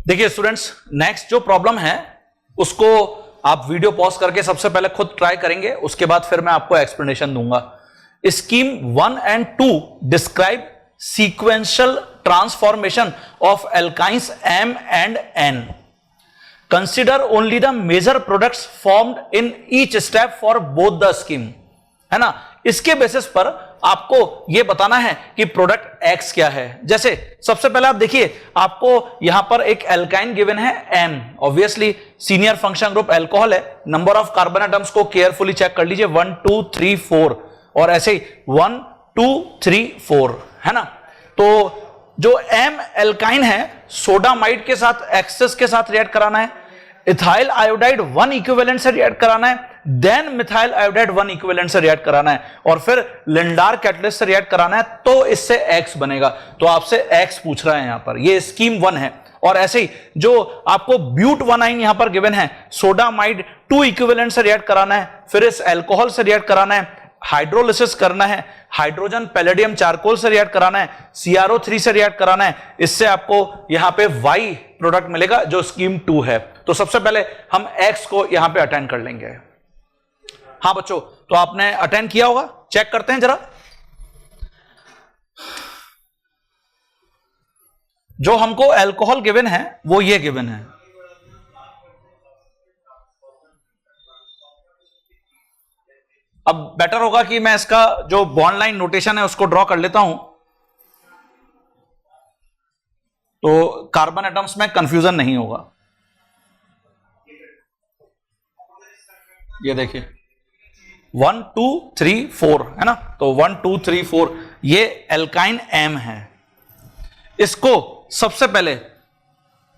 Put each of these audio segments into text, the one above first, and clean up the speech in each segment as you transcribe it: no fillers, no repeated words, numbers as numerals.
देखिए students, next जो problem है उसको आप वीडियो पॉज करके सबसे पहले खुद ट्राई करेंगे, उसके बाद फिर मैं आपको एक्सप्लेनेशन दूंगा। Scheme 1 and 2 describe sequential transformation of alkynes M and N। Consider only the major products formed in each step for both the scheme, है ना। इसके बेसिस पर आपको यह बताना है कि प्रोडक्ट X क्या है। जैसे सबसे पहले आप देखिए, आपको यहां पर एक एल्काइन गिवन है M, obviously senior function group alcohol है। नंबर ऑफ कार्बन एटम्स को केयरफुली चेक कर लीजिए, 1 2 3 4 और ऐसे ही 1 2 3 4, है ना। तो जो M एल्काइन है, सोडामाइड के साथ एक्सेस के साथ रिएक्ट कराना है, इथाइल आयोडाइड 1 इक्विवेलेंट से रिएक्ट कराना है, देन मिथाइल आयोडाइड 1 इक्विवेलेंट से रिएक्ट कराना है, और फिर लिंडार कैटलिस्ट से रिएक्ट कराना है, तो इससे X बनेगा। तो आपसे X पूछ रहा है यहां पर, ये स्कीम 1 है। और ऐसे ही जो आपको ब्यूट 1 यहां पर गिवन है, सोडामाइड 2 इक्विवेलेंट से रिएक्ट कराना है, फिर इस अल्कोहल से रिएक्ट कराना है, हाइड्रोलिसिस करना है, हाइड्रोजन पैलेडियम चारकोल से रिएक्ट कराना है, CrO3 से रिएक्ट कराना है, इससे आपको यहां पे Y प्रोडक्ट मिलेगा जो स्कीम 2 है। तो सबसे पहले हम X को यहां पे अटेंड कर लेंगे। हाँ बच्चों, तो आपने अटेंड किया होगा, चेक करते हैं जरा। जो हमको अल्कोहल गिवन है वो ये गिवन है। अब बेटर होगा कि मैं इसका जो बॉन्ड लाइन नोटेशन है उसको ड्रॉ कर लेता हूं, तो कार्बन एटम्स में कंफ्यूजन नहीं होगा। ये देखिए 1 2 3 4, है ना। तो 1 2 3 4 ये एल्काइन M है। इसको सबसे पहले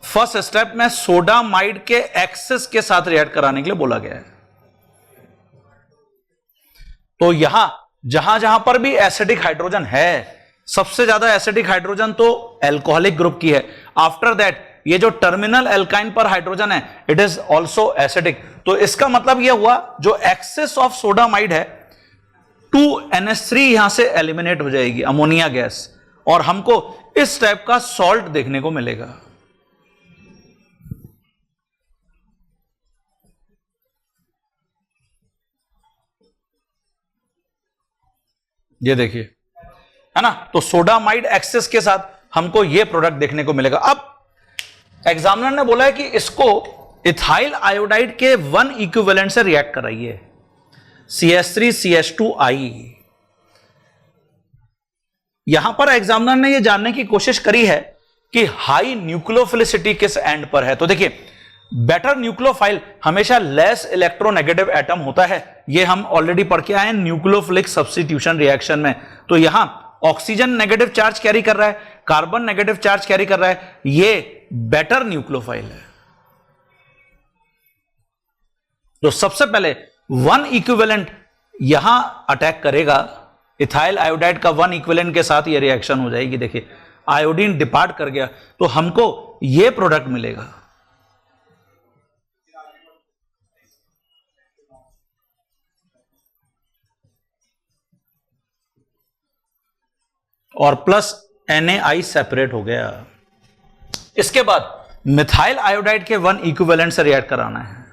फर्स्ट स्टेप में सोडामाइड के एक्सेस के साथ रिएक्ट कराने के लिए बोला गया है। तो यहां जहां जहां पर भी एसिडिक हाइड्रोजन है, सबसे ज्यादा एसिडिक हाइड्रोजन तो एल्कोहलिक ग्रुप की है। आफ्टर दैट ये जो टर्मिनल एल्काइन पर हाइड्रोजन है, इट इज ऑल्सो एसिडिक। तो इसका मतलब यह हुआ जो एक्सेस ऑफ सोडामाइड है, 2NH3 यहां से एलिमिनेट हो जाएगी, अमोनिया गैस, और हमको इस टाइप का सॉल्ट देखने को मिलेगा। ये देखिए, है ना। तो सोडामाइड एक्सेस के साथ हमको ये प्रोडक्ट देखने को मिलेगा। अब एग्जामिनर ने बोला है कि इसको इथाइल आयोडाइड के 1 इक्विवेलेंट से रिएक्ट कराइए, CH3CH2I। यहां पर एग्जामिनर ने यह जानने की कोशिश करी है कि हाई न्यूक्लियोफिलिसिटी किस एंड पर है। तो देखिए, बेटर न्यूक्लियोफाइल हमेशा लेस इलेक्ट्रोनेगेटिव एटम होता है। यह हम ऑलरेडी पढ़ के आए हैं न्यूक्लियोफिलिक सब्स्टिट्यूशन रिएक्शन में। तो यहां ऑक्सीजन नेगेटिव चार्ज कैरी कर रहा है, कार्बन नेगेटिव चार्ज कैरी कर रहा है, ये बेटर न्यूक्लियोफाइल है। तो सबसे पहले 1 इक्विवेलेंट यहां अटैक करेगा, इथाइल आयोडाइड का 1 इक्विवेलेंट के साथ ये रिएक्शन हो जाएगी। देखिए आयोडीन डिपार्ट कर गया, तो हमको ये प्रोडक्ट मिलेगा। और प्लस NaI सेपरेट हो गया। इसके बाद मिथाइल आयोडाइड के 1 इक्विवेलेंट से रिएक्ट कराना है।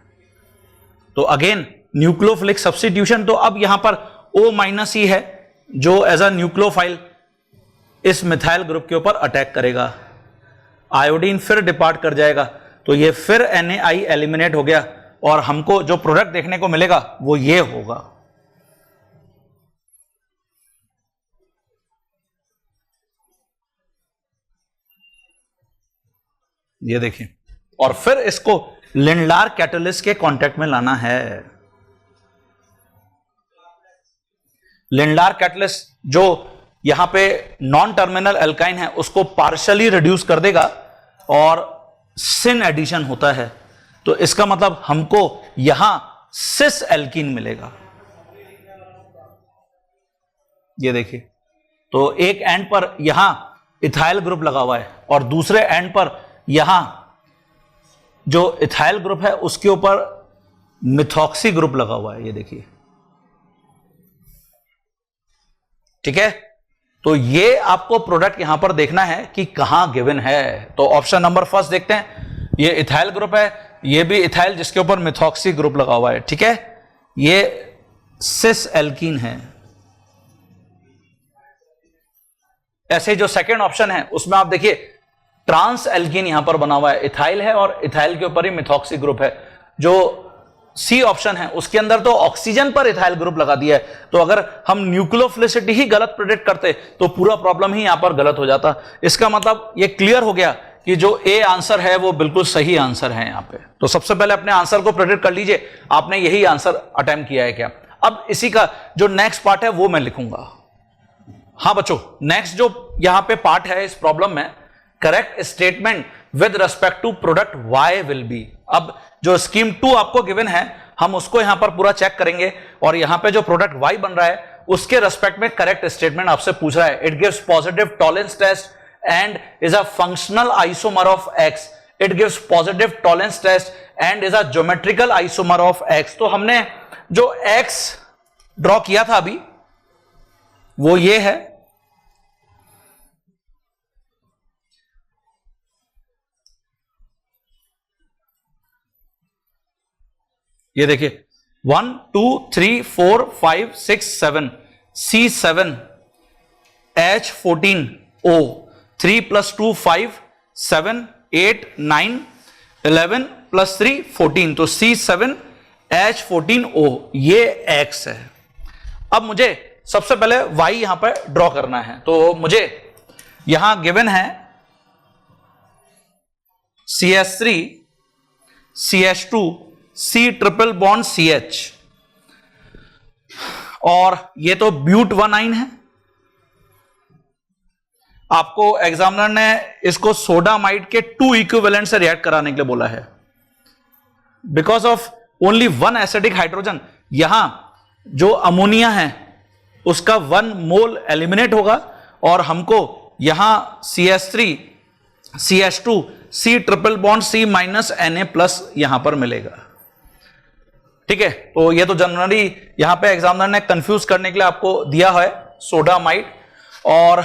तो अगेन न्यूक्लियोफिलिक सब्स्टिट्यूशन। तो अब यहां पर O- है जो एज अ न्यूक्लियोफाइल इस मिथाइल ग्रुप के ऊपर अटैक करेगा, आयोडीन फिर डिपार्ट कर जाएगा, तो ये फिर NaI एलिमिनेट हो गया, और हमको जो प्रोडक्ट देखने को मिलेगा वो ये होगा। ये देखिए, और फिर इसको लिंडार कैटलिस्ट के कांटेक्ट में लाना है। लिंडार कैटलिस्ट जो यहां पे नॉन टर्मिनल एल्काइन है उसको पार्शियली रिड्यूस कर देगा, और सिन एडिशन होता है, तो इसका मतलब हमको यहां सिस एल्कीन मिलेगा। ये देखिए, तो एक एंड पर यहां इथाइल ग्रुप लगा हुआ है, और दूसरे एंड पर यहां जो इथाइल ग्रुप है उसके ऊपर मिथॉक्सी ग्रुप लगा हुआ है। ये देखिए, ठीक है। तो ये आपको प्रोडक्ट यहां पर देखना है कि कहां गिवन है। तो ऑप्शन नंबर फर्स्ट देखते हैं, ये इथाइल ग्रुप है, ये भी इथाइल जिसके ऊपर मिथॉक्सी ग्रुप लगा हुआ है, ठीक है, ये सिस एल्कीन है। ऐसे जो सेकेंड ऑप्शन है उसमें आप देखिए ट्रांस एल्कीन यहां पर बना हुआ है, इथाइल है और इथाइल के ऊपर ही मिथॉक्सी ग्रुप है। जो सी ऑप्शन है उसके अंदर तो ऑक्सीजन पर इथाइल ग्रुप लगा दिया है, तो अगर हम न्यूक्लियोफिलिसिटी ही गलत प्रेडिक्ट करते तो पूरा प्रॉब्लम ही यहां पर गलत हो जाता। इसका मतलब ये क्लियर हो गया कि जो ए आंसर है वो बिल्कुल सही आंसर है यहां पे। तो सबसे पहले अपने आंसर को प्रेडिक्ट कर लीजिए, आपने यही आंसर अटेम्प्ट किया है क्या। अब इसी का जो नेक्स्ट पार्ट है वो मैं लिखूंगा। हाँ बच्चों, नेक्स्ट जो यहां पे पार्ट है इस प्रॉब्लम में, correct statement with respect to product Y will be. अब जो स्कीम 2 आपको गिवन है हम उसको यहां पर पूरा चेक करेंगे और यहां पे जो प्रोडक्ट वाई बन रहा है उसके रेस्पेक्ट में करेक्ट स्टेटमेंट आपसे पूछ रहा है। It gives positive Tollens test and is a functional isomer of X. It gives positive tolerance test and is a geometrical isomer of X. तो हमने जो X ड्रॉ किया था अभी वो ये है, ये देखिए 1 2 3 4 5 6 7 C7 H14 O 3 + 2 5 7 8 9 11 + 3 14, तो C7 H14O ये X है। अब मुझे सबसे पहले Y यहां पर ड्रॉ करना है, तो मुझे यहां गिवन है CH3 CH2 C triple bond CH और ये तो ब्यूट 1 आइन है। आपको एग्जामिनर ने इसको सोडामाइड के 2 इक्विवेलेंट से रिएक्ट कराने के लिए बोला है। Because of only 1 acidic hydrogen, यहां जो अमोनिया है उसका 1 मोल एलिमिनेट होगा और हमको यहां CH3 CH2 C triple bond C minus Na+ यहां पर मिलेगा। ठीक है, तो ये तो जनरली यहां पे एग्जामिनर ने कंफ्यूज करने के लिए आपको दिया है सोडामाइड, और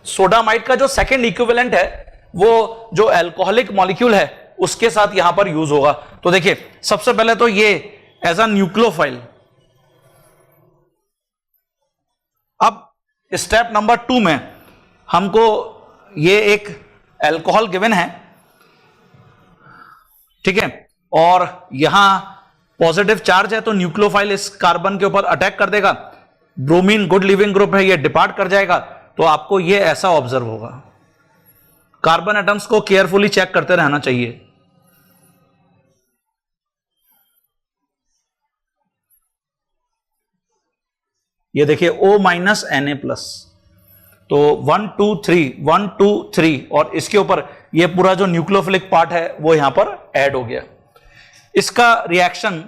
सोडामाइड का जो सेकंड इक्विवेलेंट है वो जो अल्कोहलिक मॉलिक्यूल है उसके साथ यहां पर यूज होगा। तो देखिए सबसे पहले तो ये एज अ न्यूक्लियोफाइल। अब स्टेप नंबर 2 में हमको ये एक अल्कोहल गिवन है, ठीक है, और यहां पॉजिटिव चार्ज है तो न्यूक्लियोफाइल इस कार्बन के ऊपर अटैक कर देगा। ब्रोमीन गुड लिविंग ग्रुप है, ये डिपार्ट कर जाएगा, तो आपको ये ऐसा ऑब्जर्व होगा। कार्बन एटम्स को केयरफुली चेक करते रहना चाहिए। ये देखिए O- Na+, तो 1 2 3 1 2 3 और इसके ऊपर ये पूरा जो न्यूक्लियोफिलिक पार्ट है वो यहां पर ऐड हो गया। इसका रिएक्शन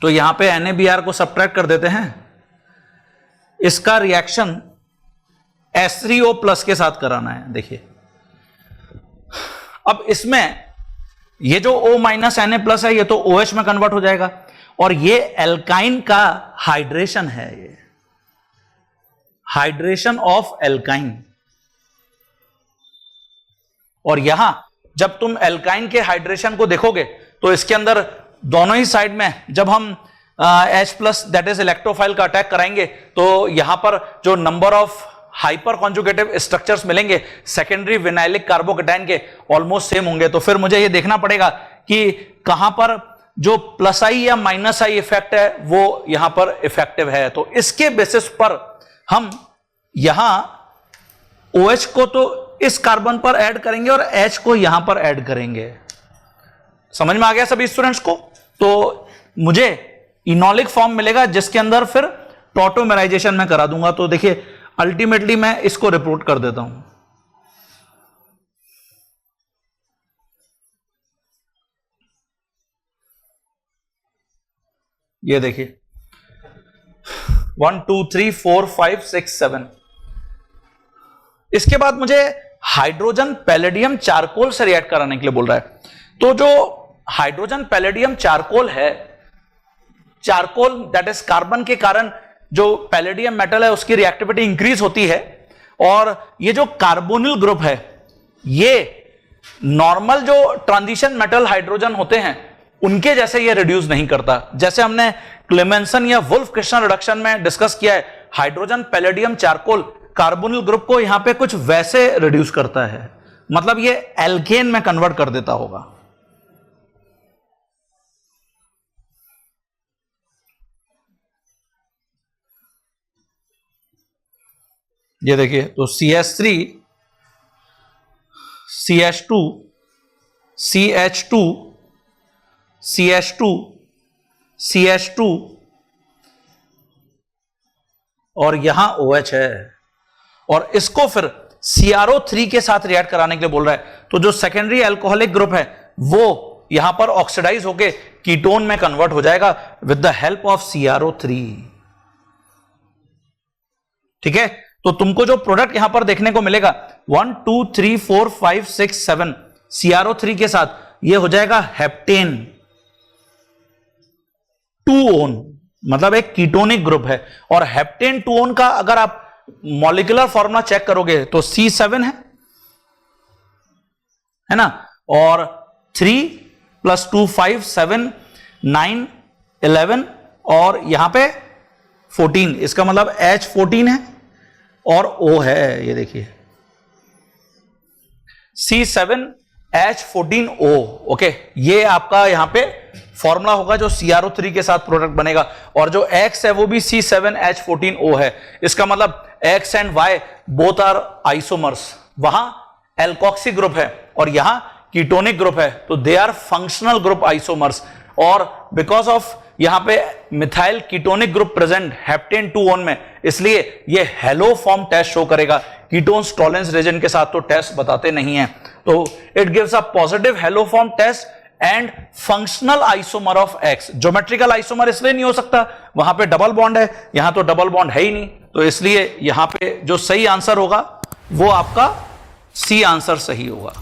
तो यहां पे NaBr को सब्ट्रैक्ट कर देते हैं, इसका रिएक्शन H3O+ के साथ कराना है। देखिए अब इसमें ये जो O- Na+ है ये तो OH में कन्वर्ट हो जाएगा और ये एल्काइन का हाइड्रेशन है, ये हाइड्रेशन ऑफ एल्काइन। और यहां जब तुम एल्काइन के हाइड्रेशन को देखोगे तो इसके अंदर दोनों ही साइड में जब हम H+ दैट इज इलेक्ट्रोफाइल का अटैक कराएंगे तो यहां पर जो number of hyper conjugative structures मिलेंगे सेकेंडरी विनाइलिक कार्बोकेटाइन के ऑलमोस्ट सेम होंगे। तो फिर मुझे ये देखना पड़ेगा कि कहां पर जो +I या -I इफेक्ट है वो यहां पर इफेक्टिव है। तो इसके बेसिस पर हम यहां OH को तो इस कार्बन पर ऐड करेंगे और H को यहां पर ऐड करेंगे। समझ में आ गया सभी स्टूडेंट्स को? तो मुझे इनॉलिक फॉर्म मिलेगा जिसके अंदर फिर टॉटोमेराइजेशन में करा दूंगा। तो देखिए अल्टीमेटली मैं इसको रिपोर्ट कर देता हूं। ये देखिए 1 2 3 4 5 6 7। इसके बाद मुझे हाइड्रोजन पैलेडियम चारकोल से रिएक्ट कराने के लिए बोल रहा है। तो जो हाइड्रोजन पैलेडियम चारकोल है, चारकोल दैट इज कार्बन के कारण जो पैलेडियम मेटल है उसकी रिएक्टिविटी इंक्रीज होती है, और ये जो कार्बोनिल ग्रुप है ये नॉर्मल जो ट्रांजिशन मेटल हाइड्रोजन होते हैं उनके जैसे ये रिड्यूस नहीं करता। जैसे हमने क्लेमेंसन या वुल्फ क्रिस्टल रिडक्शन में डिस्कस किया है, hydrogen palladium charcoal carbonyl group को यहां पे कुछ वैसे रिड्यूस करता है, मतलब ये एल्केन में कन्वर्ट कर देता होगा। ये देखिए, तो CH3 CH2 CH2 CH2 CH2 और यहां OH है, और इसको फिर CrO3 के साथ रिएक्ट कराने के लिए बोल रहा है। तो जो सेकेंडरी अल्कोहलिक ग्रुप है वो यहां पर ऑक्सीडाइज होके कीटोन में कन्वर्ट हो जाएगा with the help of CrO3। ठीक है, तो तुमको जो प्रोडक्ट यहां पर देखने को मिलेगा 1 2 3 4 5 6 7 CrO3 के साथ ये हो जाएगा हेप्टेन 2 ओन, मतलब एक कीटोनिक ग्रुप है। और हेप्टेन 2 ओन का अगर आप मॉलिक्यूलर फॉर्मूला चेक करोगे तो C7 है ना, और 3 + 2 5 7 9 11 और यहां पे 14, इसका मतलब H14 है और O है, ये देखिए C7H14O। ओके, ये आपका यहां पे फॉर्मूला होगा जो CrO3 के साथ प्रोडक्ट बनेगा, और जो X है वो भी C7H14O है। इसका मतलब X and Y both are isomers, वहां एल्कोक्सी ग्रुप है और यहां कीटोनिक ग्रुप है, तो they are functional group isomers. और बिकॉज ऑफ यहां पे methyl ketonic group present heptane 2 one में, इसलिए ये हेलो फॉर्म टेस्ट शो करेगा। कीटोन्स टॉलरेंस रीजन के साथ तो टेस्ट बताते नहीं है, तो it gives a positive haloform test and functional isomer of X। Geometrical isomer इसलिए नहीं हो सकता, वहां पे डबल बॉन्ड है, यहां तो डबल बॉन्ड है ही नहीं, तो इसलिए यहां पे जो सही आंसर होगा वो आपका C आंसर सही होगा।